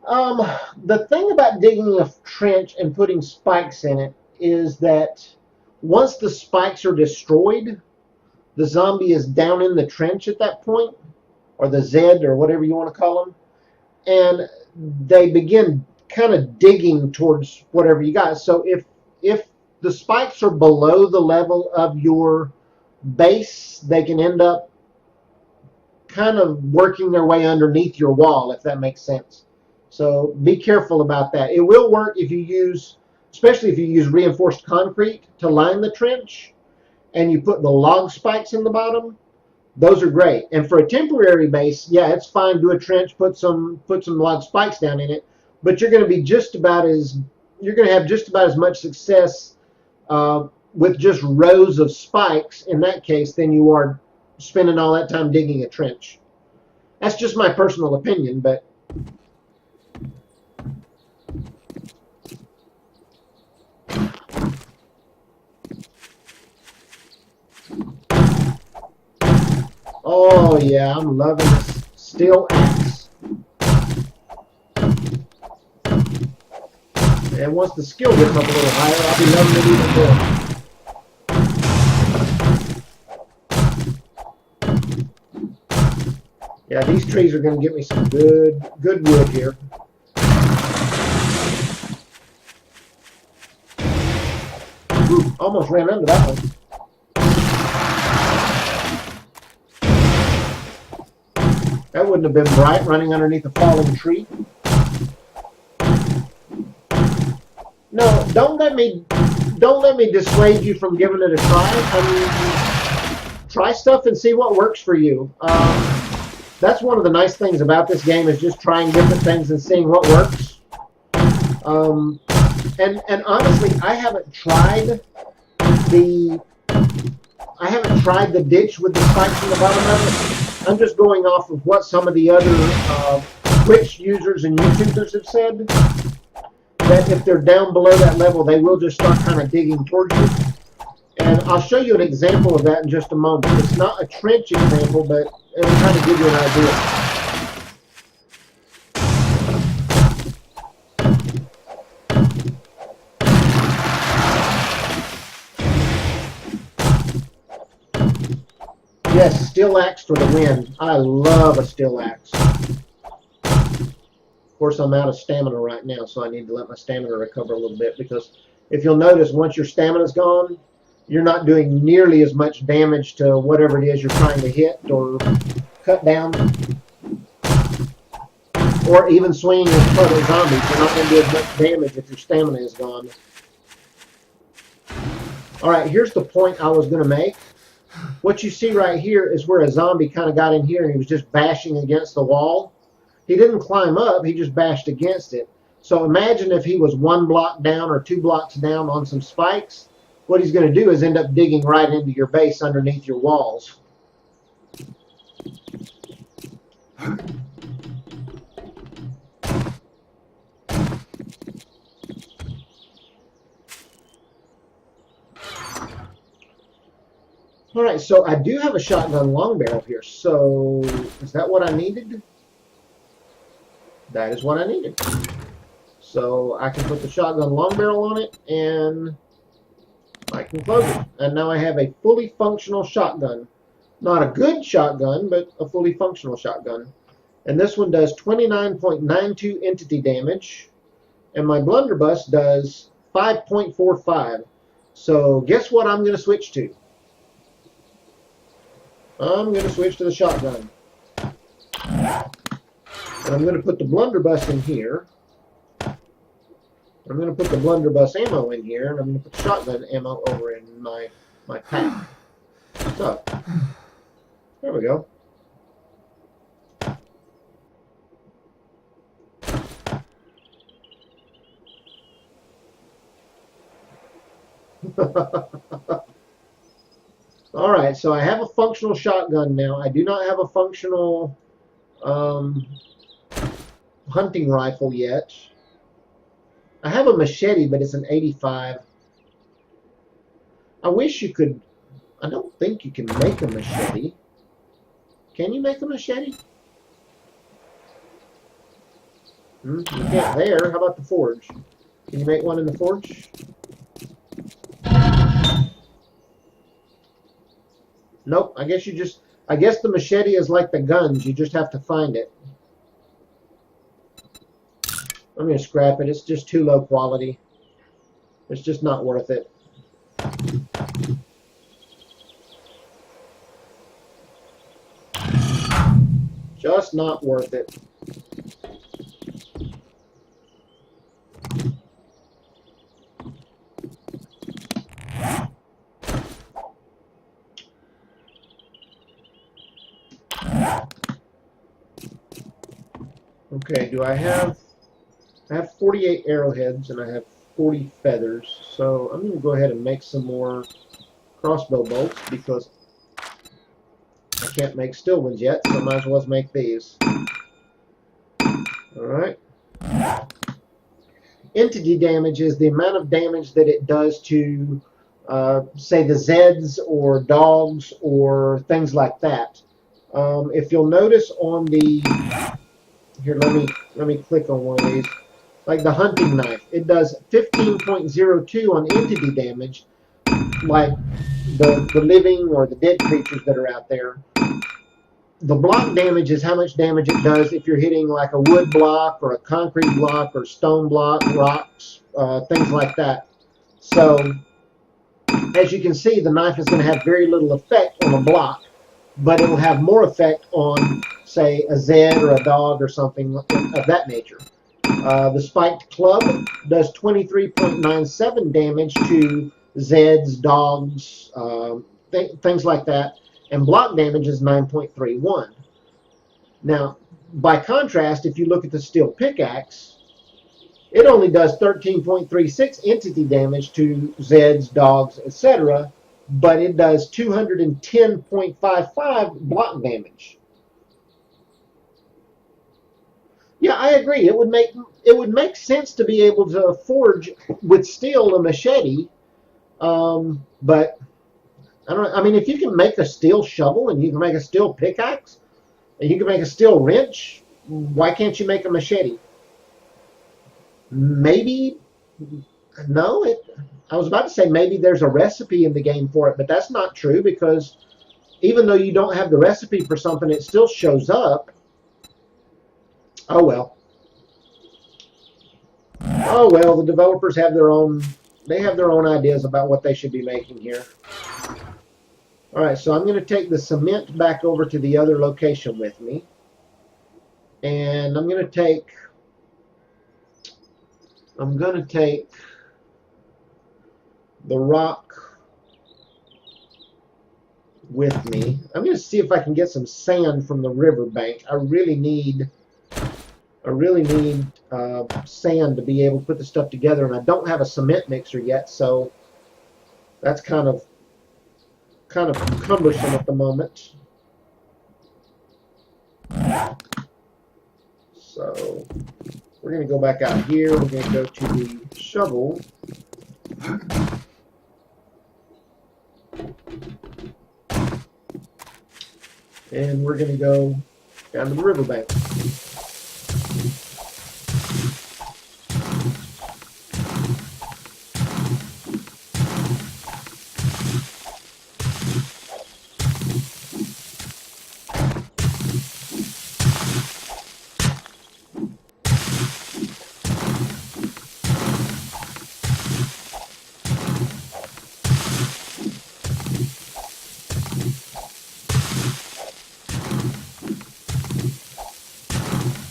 Um, the thing about digging a trench and putting spikes in it is that once the spikes are destroyed, the zombie is down in the trench at that point, or the Z, or whatever you want to call them, and they begin kind of digging towards whatever you got. So if the spikes are below the level of your base, they can end up kind of working their way underneath your wall, if that makes sense. So be careful about that. It will work if you use, especially if you use reinforced concrete to line the trench and you put the log spikes in the bottom. Those are great. And for a temporary base, yeah, it's fine. Do a trench, put some log spikes down in it, but you're going to be you're going to have just about as much success with just rows of spikes in that case than you are spending all that time digging a trench. That's just my personal opinion, but oh yeah, I'm loving this steel axe. And once the skill gets up a little higher, I'll be loving it even more. Yeah, these trees are going to give me some good wood here. Whew, almost ran into that one. That wouldn't have been bright running underneath a falling tree. No, don't let me dissuade you from giving it a try. I mean, try stuff and see what works for you. That's one of the nice things about this game is just trying different things and seeing what works. And honestly, I haven't tried the ditch with the spikes in the bottom of it. I'm just going off of what some of the other Twitch users and YouTubers have said. That if they're down below that level, they will just start kind of digging towards you. And I'll show you an example of that in just a moment. It's not a trench example, but it'll kind of give you an idea. Yes, steel axe for the win. I love a steel axe. Of course, I'm out of stamina right now, so I need to let my stamina recover a little bit, because if you'll notice, once your stamina's gone, you're not doing nearly as much damage to whatever it is you're trying to hit or cut down. Or even swinging and flooding zombies, you're not going to do as much damage if your stamina is gone. Alright, here's the point I was going to make. What you see right here is where a zombie kind of got in here and he was just bashing against the wall. He didn't climb up, he just bashed against it. So imagine if he was 1 block down or 2 blocks down on some spikes. What he's going to do is end up digging right into your base underneath your walls. Alright, so I do have a shotgun long barrel here. So is that what I needed? That is what I needed. So I can put the shotgun long barrel on it and I can close it. And now I have a fully functional shotgun. Not a good shotgun, but a fully functional shotgun. And this one does 29.92 entity damage. And my blunderbuss does 5.45. So guess what I'm going to switch to? I'm going to switch to the shotgun. And I'm going to put the blunderbuss in here. I'm going to put the blunderbuss ammo in here, and I'm going to put the shotgun ammo over in my pack. So, there we go. Alright, so I have a functional shotgun now. I do not have a functional hunting rifle yet. I have a machete, but it's an 85. I wish you could... I don't think you can make a machete. Can you make a machete? You can't there. How about the forge? Can you make one in the forge? Nope. I guess the machete is like the guns. You just have to find it. I'm going to scrap it. It's just too low quality. It's just not worth it. Just not worth it. Okay, I have 48 arrowheads and I have 40 feathers, so I'm going to go ahead and make some more crossbow bolts because I can't make steel ones yet, so I might as well make these. Alright. Entity damage is the amount of damage that it does to, say, the Zeds or dogs or things like that. If you'll notice on the... Here, let me click on one of these. Like the hunting knife, it does 15.02 on entity damage, like the living or the dead creatures that are out there. The block damage is how much damage it does if you're hitting like a wood block or a concrete block or stone block, rocks, things like that. So, as you can see, the knife is going to have very little effect on a block, but it will have more effect on, say, a Zed or a dog or something of that nature. The spiked club does 23.97 damage to Zeds, dogs, things like that, and block damage is 9.31. Now, by contrast, if you look at the steel pickaxe, it only does 13.36 entity damage to Zeds, dogs, etc., but it does 210.55 block damage. Yeah, I agree. It would make sense to be able to forge with steel a machete, but I don't. I mean, if you can make a steel shovel and you can make a steel pickaxe and you can make a steel wrench, why can't you make a machete? Maybe no. I was about to say maybe there's a recipe in the game for it, but that's not true because even though you don't have the recipe for something, it still shows up. Oh well. Oh well, the developers have their own ideas about what they should be making here. Alright, so I'm going to take the cement back over to the other location with me. And I'm going to take the rock with me. I'm going to see if I can get some sand from the riverbank. I really need sand to be able to put the stuff together, and I don't have a cement mixer yet, so that's kind of cumbersome at the moment. So we're going to go back out here. We're going to go to the shovel. And we're going to go down to the riverbank.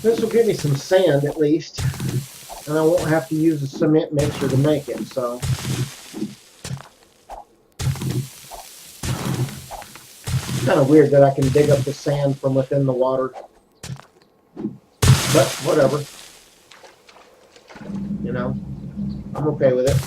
This will give me some sand at least, and I won't have to use a cement mixer to make it, so. It's kind of weird that I can dig up the sand from within the water, but whatever. You know, I'm okay with it.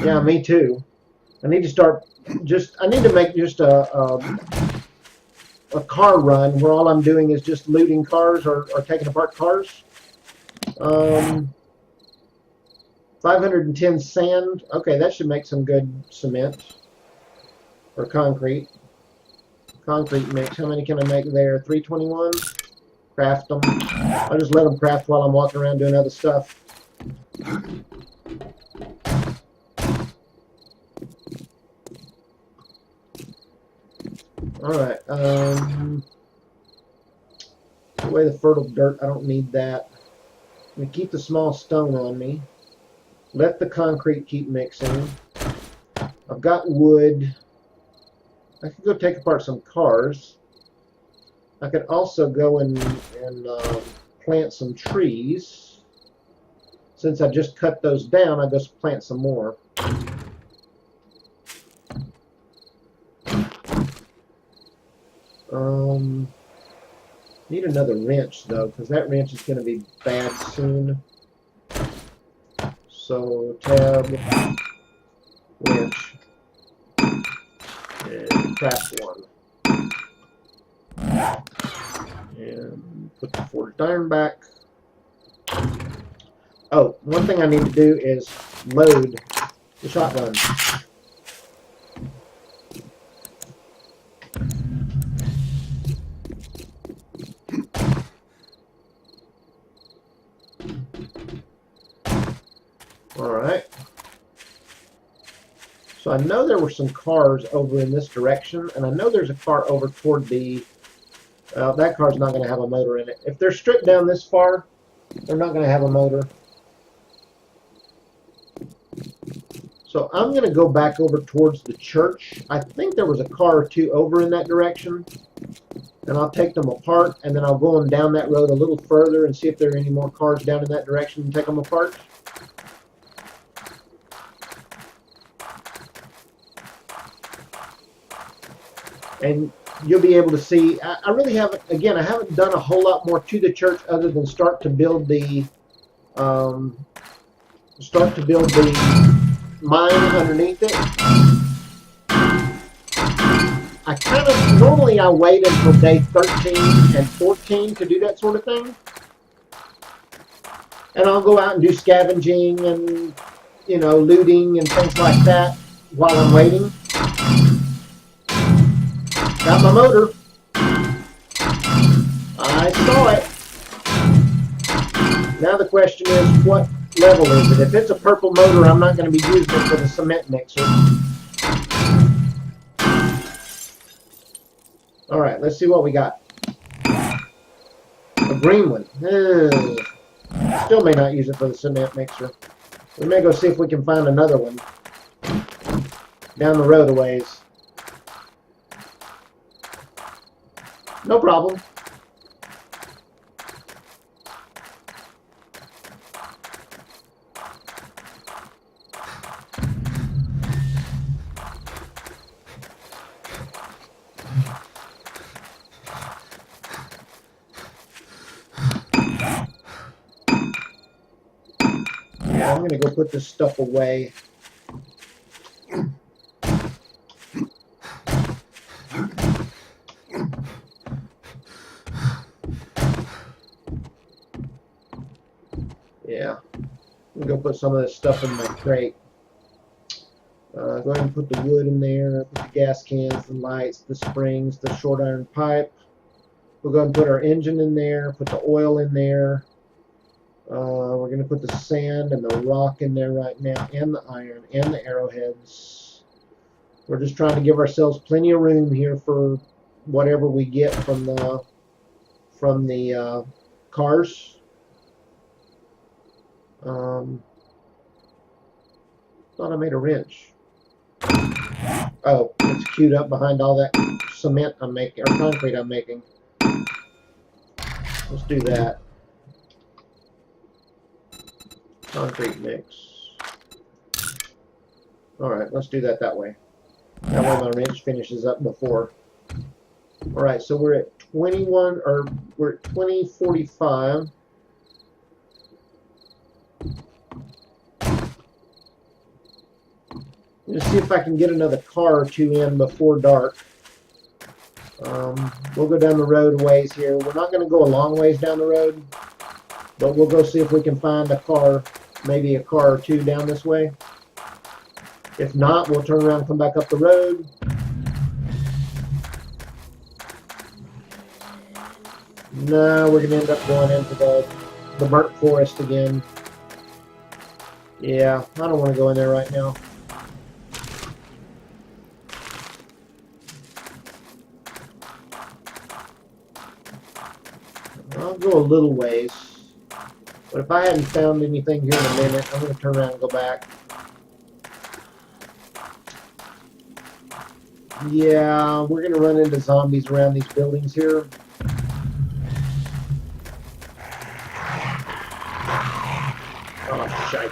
Yeah, me too. I need to start. I need to make just a car run where all I'm doing is just looting cars or taking apart cars. 510 sand. Okay, that should make some good cement or concrete. Concrete mix. How many can I make there? 321. Craft them. I'll just let them craft while I'm walking around doing other stuff. Alright. Away the fertile dirt. I don't need that. I'm going to keep the small stone on me. Let the concrete keep mixing. I've got wood. I could go take apart some cars. I could also go and plant some trees. Since I just cut those down, I just plant some more. Need another wrench though, because that wrench is going to be bad soon. So tab, wrench, and craft one. And put the forged iron back. Oh, one thing I need to do is load the shotgun. Alright. So I know there were some cars over in this direction, and I know there's a car over toward the... that car's not going to have a motor in it. If they're stripped down this far, they're not going to have a motor. So I'm going to go back over towards the church. I think there was a car or two over in that direction. And I'll take them apart, and then I'll go on down that road a little further and see if there are any more cars down in that direction and take them apart. And you'll be able to see, I really haven't, again, I haven't done a whole lot more to the church other than start to build the mine underneath it. I kind of, normally I wait until day 13 and 14 to do that sort of thing. And I'll go out and do scavenging and, you know, looting and things like that while I'm waiting. Got my motor. I saw it. Now the question is, what level is it? If it's a purple motor, I'm not going to be using it for the cement mixer. Alright, let's see what we got. A green one. Still may not use it for the cement mixer. We may go see if we can find another one down the road a ways. No problem. Yeah, I'm going to go put this stuff away. Yeah, I'm going to go put some of this stuff in my crate. Go ahead and put the wood in there, put the gas cans, the lights, the springs, the short iron pipe. We'll go ahead and put our engine in there, put the oil in there. We're going to put the sand and the rock in there right now, and the iron, and the arrowheads. We're just trying to give ourselves plenty of room here for whatever we get from the cars. Thought I made a wrench. Oh, it's queued up behind all that cement I'm making, or concrete I'm making. Let's do that. Concrete mix. Alright, let's do that way. That way my wrench finishes up before. Alright, so we're at 21, or we're at 2045. Let's see if I can get another car or two in before dark. We'll go down the road a ways here. We're not going to go a long ways down the road, but we'll go see if we can find a car, maybe a car or two down this way. If not, we'll turn around and come back up the road. No, we're going to end up going into the burnt forest again. Yeah, I don't want to go in there right now. I'll go a little ways. But if I hadn't found anything here in a minute, I'm going to turn around and go back. Yeah, we're going to run into zombies around these buildings here. Oh, shite.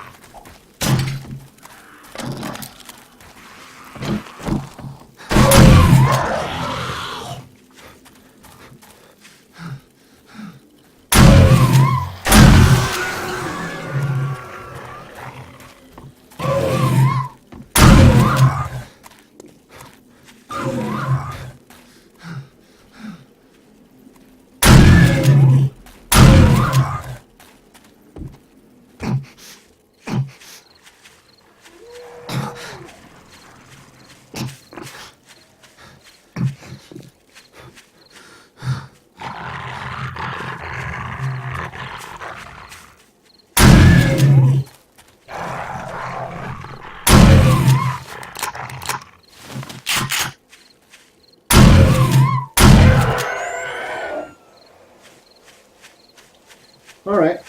All right.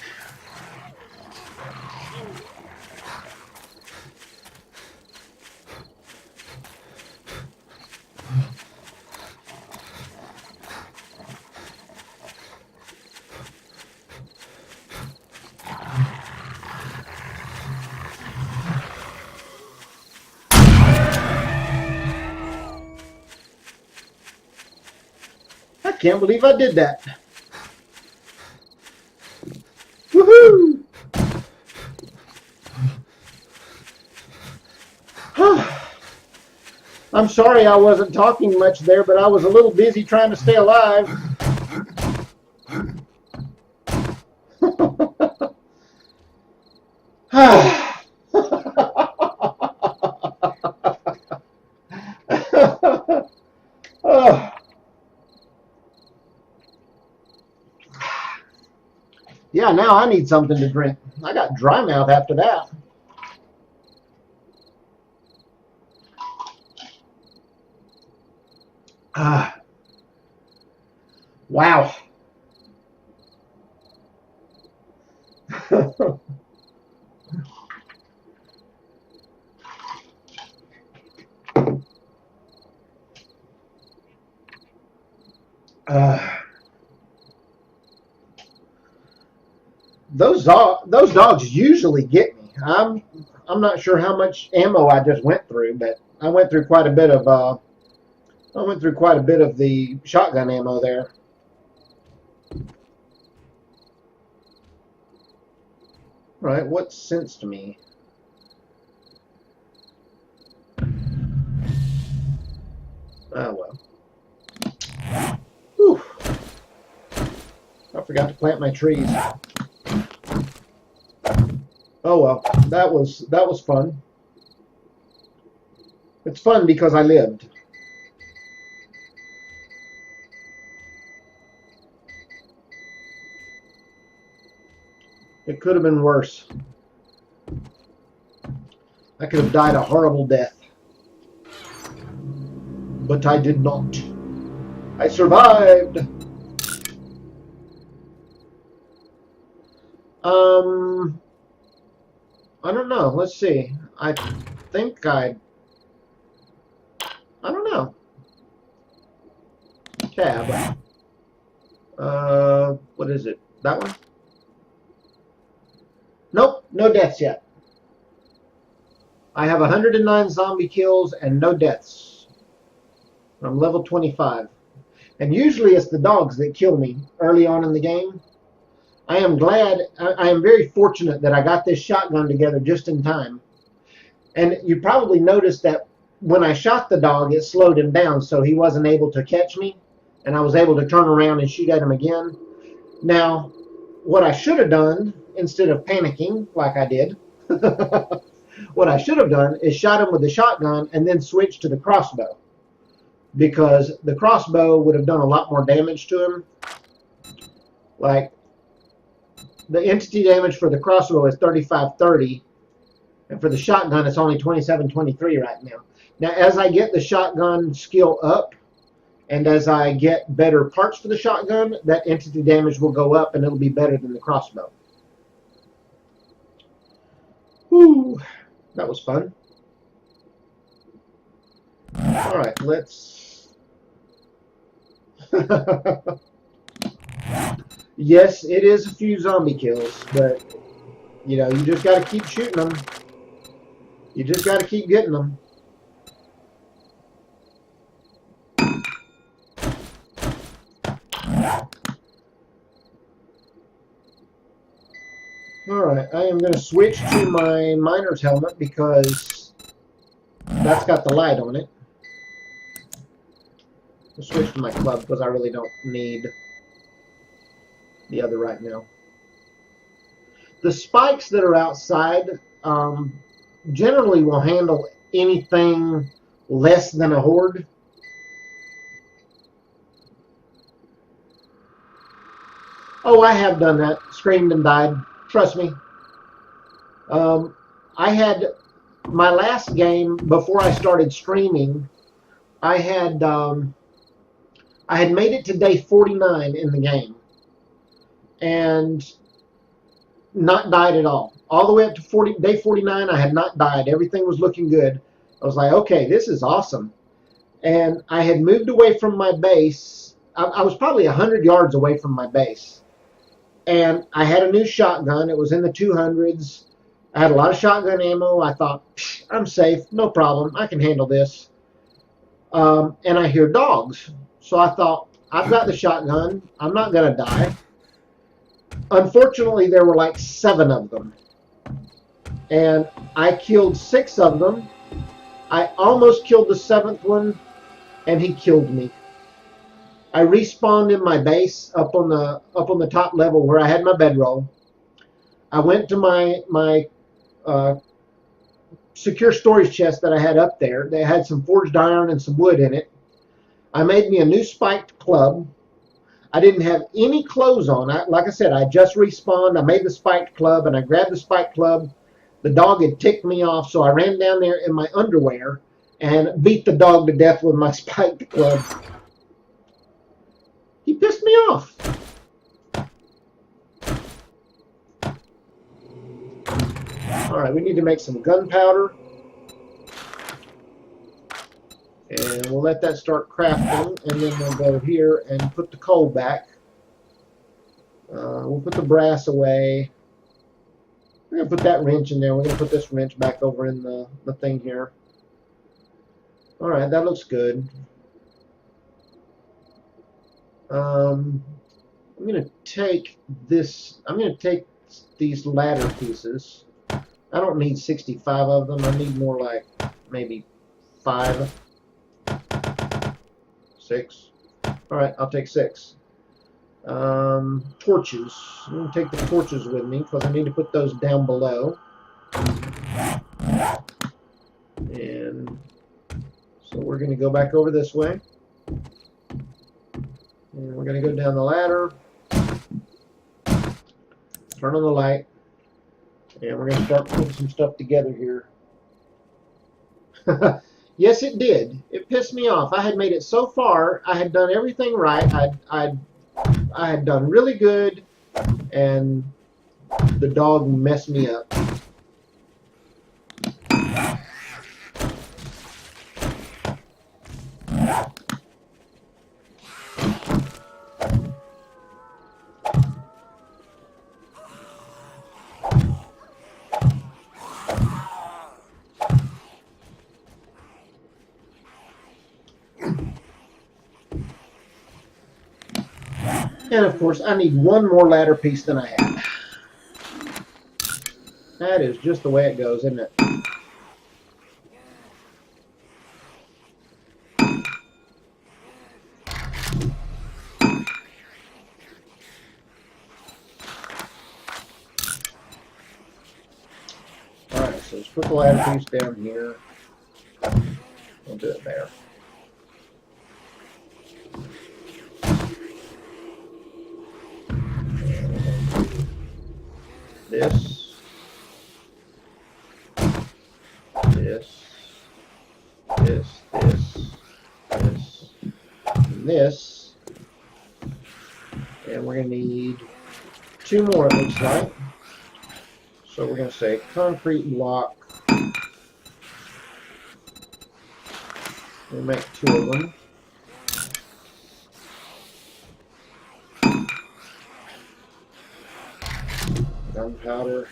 I can't believe I did that. Woohoo! I'm sorry I wasn't talking much there, but I was a little busy trying to stay alive. Yeah, now I need something to drink. I got dry mouth after that. Wow. Those dogs usually get me. I'm not sure how much ammo I just went through, but I went through quite a bit of the shotgun ammo there. Right, what sensed me? Oh well. Whew. I forgot to plant my trees. Oh well, that was fun. It's fun because I lived. It could have been worse. I could have died a horrible death. But I did not. I survived. I don't know. Let's see. I think I don't know. Tab. What is it? That one? Nope, no deaths yet. I have 109 zombie kills and no deaths. I'm level 25. And usually it's the dogs that kill me early on in the game. I am very fortunate that I got this shotgun together just in time. And you probably noticed that when I shot the dog, it slowed him down, so he wasn't able to catch me, and I was able to turn around and shoot at him again. Now, what I should have done, instead of panicking like I did, what I should have done is shot him with the shotgun and then switched to the crossbow, because the crossbow would have done a lot more damage to him. Like, the entity damage for the crossbow is 3530, and for the shotgun it's only 2723 right now. Now, as I get the shotgun skill up, and as I get better parts for the shotgun, that entity damage will go up and it'll be better than the crossbow. Whew, that was fun. Alright, let's... Yes, it is a few zombie kills, but, you know, you just got to keep shooting them. You just got to keep getting them. Alright, I am going to switch to my miner's helmet because that's got the light on it. I'll switch to my club because I really don't need the other right now. The spikes that are outside generally will handle anything less than a horde. Oh, I have done that. Screamed and died. Trust me. I had my last game before I started streaming. I had made it to day 49 in the game and not died at all. All the way up to day 49, I had not died. Everything was looking good. I was like, okay, this is awesome. And I had moved away from my base. I was probably 100 yards away from my base. And I had a new shotgun. It was in the 200s. I had a lot of shotgun ammo. I thought, I'm safe. No problem. I can handle this. And I hear dogs. So I thought, I've got the shotgun. I'm not going to die. Unfortunately, there were like 7 of them. And I killed 6 of them. I almost killed the 7th one, and he killed me. I respawned in my base up on the top level where I had my bedroll. I went to my secure storage chest that I had up there. They had some forged iron and some wood in it. I made me a new spiked club. I didn't have any clothes on. Like I said, I just respawned. I made the spiked club, and I grabbed the spiked club. The dog had ticked me off, so I ran down there in my underwear and beat the dog to death with my spiked club. He pissed me off. Alright, we need to make some gunpowder. And we'll let that start crafting, and then we'll go here and put the coal back. We'll put the brass away. We're going to put that wrench in there. We're going to put this wrench back over in the thing here. Alright, that looks good. I'm going to take this. I'm going to take these ladder pieces. I don't need 65 of them. I need more like maybe 5. 6. Alright, I'll take 6. Torches. I'm going to take the torches with me because I need to put those down below. And so we're going to go back over this way. And we're going to go down the ladder. Turn on the light. And we're going to start putting some stuff together here. Yes, it did. It pissed me off. I had made it so far. I had done everything right. I had done really good, and the dog messed me up. And of course, I need one more ladder piece than I have. That is just the way it goes, isn't it? So let's put the ladder piece down here. We'll do it there. This, this, this, and this. And we're going to need 2 more, it looks like. So we're going to say concrete block. We'll make 2 of them. Gunpowder.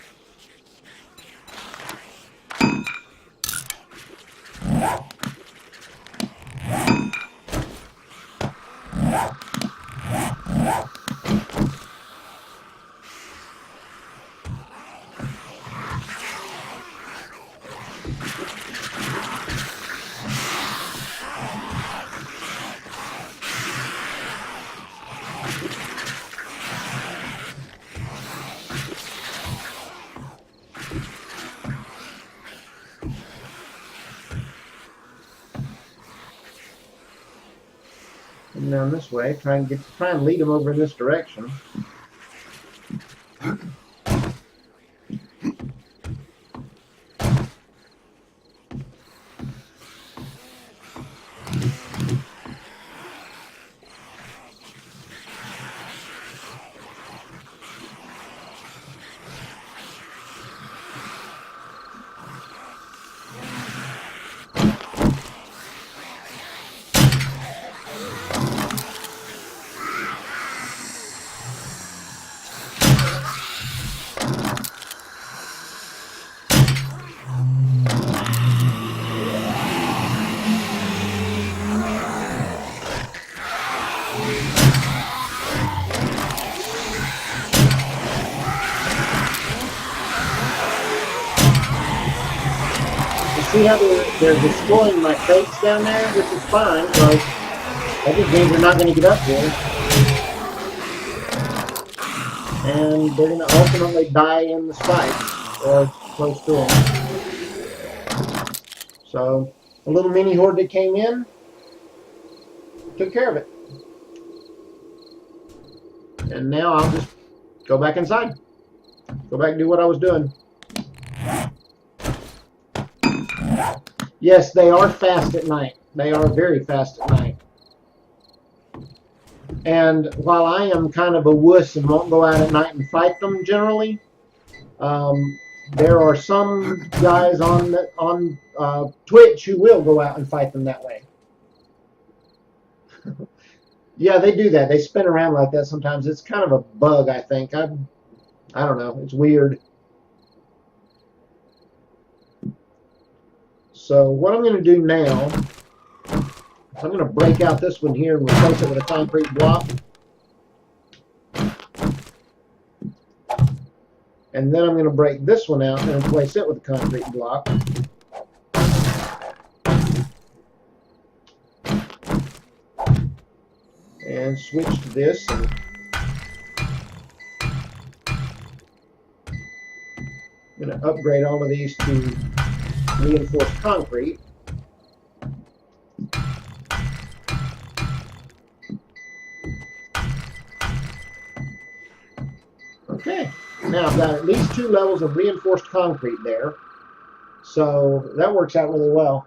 And down this way, try and lead them over in this direction. See how they're destroying my crates down there, which is fine, because that just means they're not going to get up here. And they're going to ultimately die in the spikes, or close to them. So, a little mini horde that came in, took care of it. And now I'll just go back inside. Go back and do what I was doing. Yes, they are fast at night. They are very fast at night. And while I am kind of a wuss and won't go out at night and fight them generally, there are some guys on Twitch who will go out and fight them that way. Yeah, they do that. They spin around like that sometimes. It's kind of a bug, I think. I don't know. It's weird. So what I'm going to do now is I'm going to break out this one here and replace it with a concrete block. And then I'm going to break this one out and replace it with a concrete block. And switch to this. And I'm going to upgrade all of these to reinforced concrete. Okay, now I've got at least 2 levels of reinforced concrete there, so that works out really well.